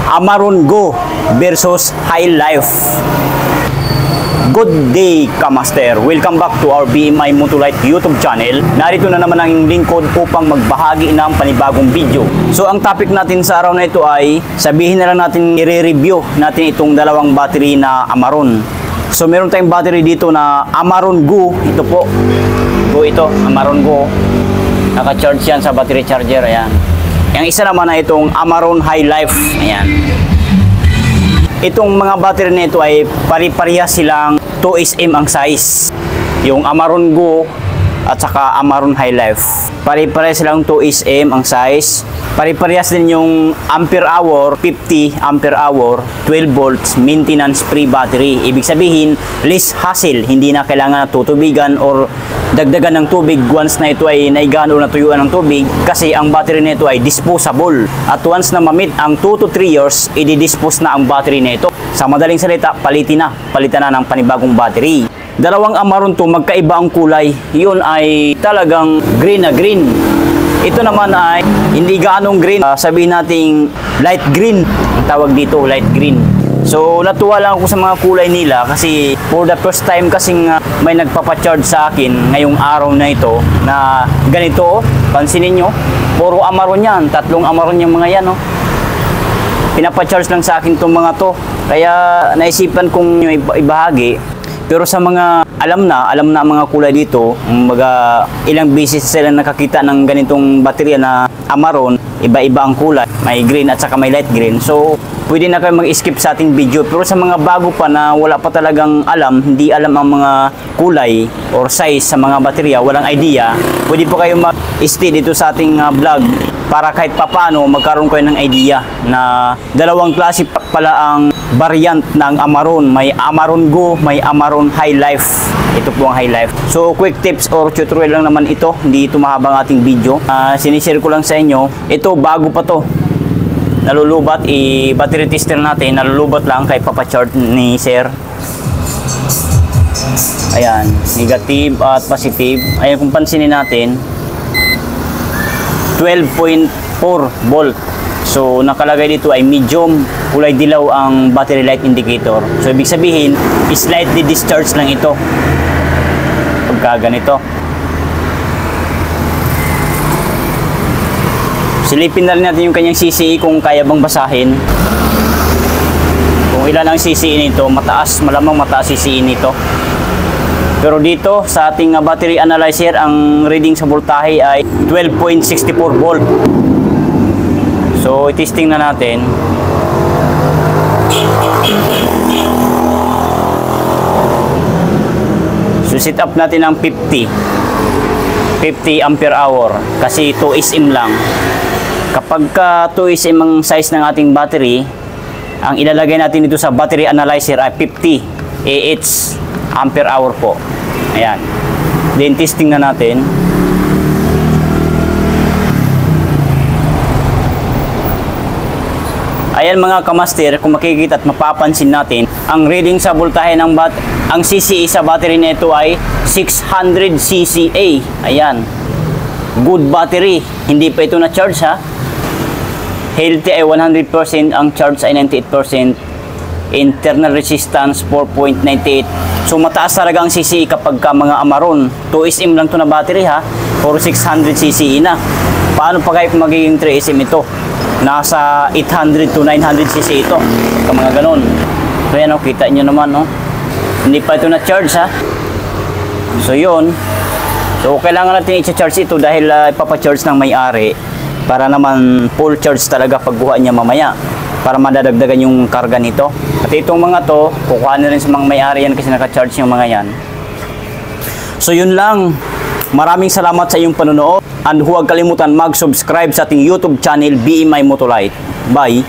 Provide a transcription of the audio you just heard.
Amaron Go versus High Life. Good day, Kamaster! Welcome back to our BMI Motolite YouTube channel. Narito na naman ang lingkod upang magbahagi ng panibagong video. So ang topic natin sa araw na ito ay sabihin na lang natin i-review natin itong dalawang battery na Amaron. So meron tayong battery dito na Amaron Go. Ito po. Go ito, Amaron Go. Naka-charge yan sa battery charger. Ayan. Yung isa naman na itong Amaron High Life. Ayan. Itong mga battery na ito ay pari-parehas silang 2SM ang size. Yung Amaron Go at saka Amaron High Life. Pari-parehas silang 2SM ang size. Pari-parehas din yung ampere hour, 50 ampere hour, 12 volts, maintenance free battery. Ibig sabihin, less hassle. Hindi na kailangan tutubigan or dagdagan ng tubig once na ito ay naigaan o natuyuan ng tubig kasi ang battery na ito ay disposable. At once na mamit ang 2 to 3 years, i-dispose na ang battery na ito. Sa madaling salita, palitan na ng panibagong battery. Dalawang Amaron to, magkaiba ang kulay. Yun ay talagang green na green. Ito naman ay hindi gaanong green. Sabihin nating light green. Ang tawag dito, light green. So natuwa lang ako sa mga kulay nila kasi for the first time kasing may nagpapacharge sa akin ngayong araw na ito na ganito. Pansinin nyo, puro Amaron yan. 3 Amaron yung mga yan. Pinapacharge lang sa akin itong mga to. Kaya naisipan kong ibahagi. Pero sa mga alam na ang mga kulay dito, ilang beses sila nakakita ng ganitong baterya na Amaron, iba-iba ang kulay, may green at saka may light green. So, pwede na kayo mag-skip sa ating video. Pero sa mga bago pa na wala pa talagang hindi alam ang mga kulay or size sa mga baterya, walang idea, pwede po kayo mag-stay dito sa ating vlog para kahit papano magkaroon kayo ng idea na dalawang klase pala ang variant ng Amaron. May Amaron Go, may Amaron High Life. Ito po ang High Life. So quick tips or tutorial lang naman ito. Hindi ito mahabang ating video. Sinishare ko lang sa inyo. Ito bago pa to. Nalulubat. I-battery tester natin. Nalulubat lang kay papacharge ni Sir. Ayan. Negative at positive. Ayan kung pansinin natin. 12.4 volt. So nakalagay dito ay medium, kulay dilaw ang battery light indicator. So ibig sabihin, slightly discharge lang ito. Pagka ganito. Silipin na rin natin yung kanyang CCE kung kaya bang basahin. Kung ilan ang CCE nito, mataas, malamang mataas CCE nito. Pero dito sa ating battery analyzer, ang reading sa voltahe ay 12.64 volt. So, i-testing na natin. So, set up natin ang 50 ampere hour kasi 2SM lang. Kapag 2SM ang size ng ating battery, ang ilalagay natin dito sa battery analyzer ay 50 AH ampere hour po. Ayan. Then testing na natin. Ayan mga kamaster, kung makikita at mapapansin natin, ang reading sa voltahe ng ang CCA sa battery nito ay 600 CCA. Ayan. Good battery. Hindi pa ito na charge ha. Healthy ay 100%, ang charge ay 98%. Internal resistance 4.98. So mataas talaga ang CCE kapag mga Amaron. 2SM lang to na battery ha. For 600 CCE na. Paano pa kayo magiging 3SM ito? Nasa 800 to 900 CCE ito. Pagka mga ganon. So yan kita nyo naman Hindi pa ito na charge ha. So yun. So kailangan natin i-charge ito dahil ipapacharge ng may-ari para naman full charge talaga pagbuha niya mamaya, para madadagdagan yung karga nito. At itong mga to, kukuha na rin sa mga may-ari yan kasi naka-charge yung mga yan. So yun lang. Maraming salamat sa iyong panonood. And huwag kalimutan mag-subscribe sa ating YouTube channel BMI Motolite. Bye!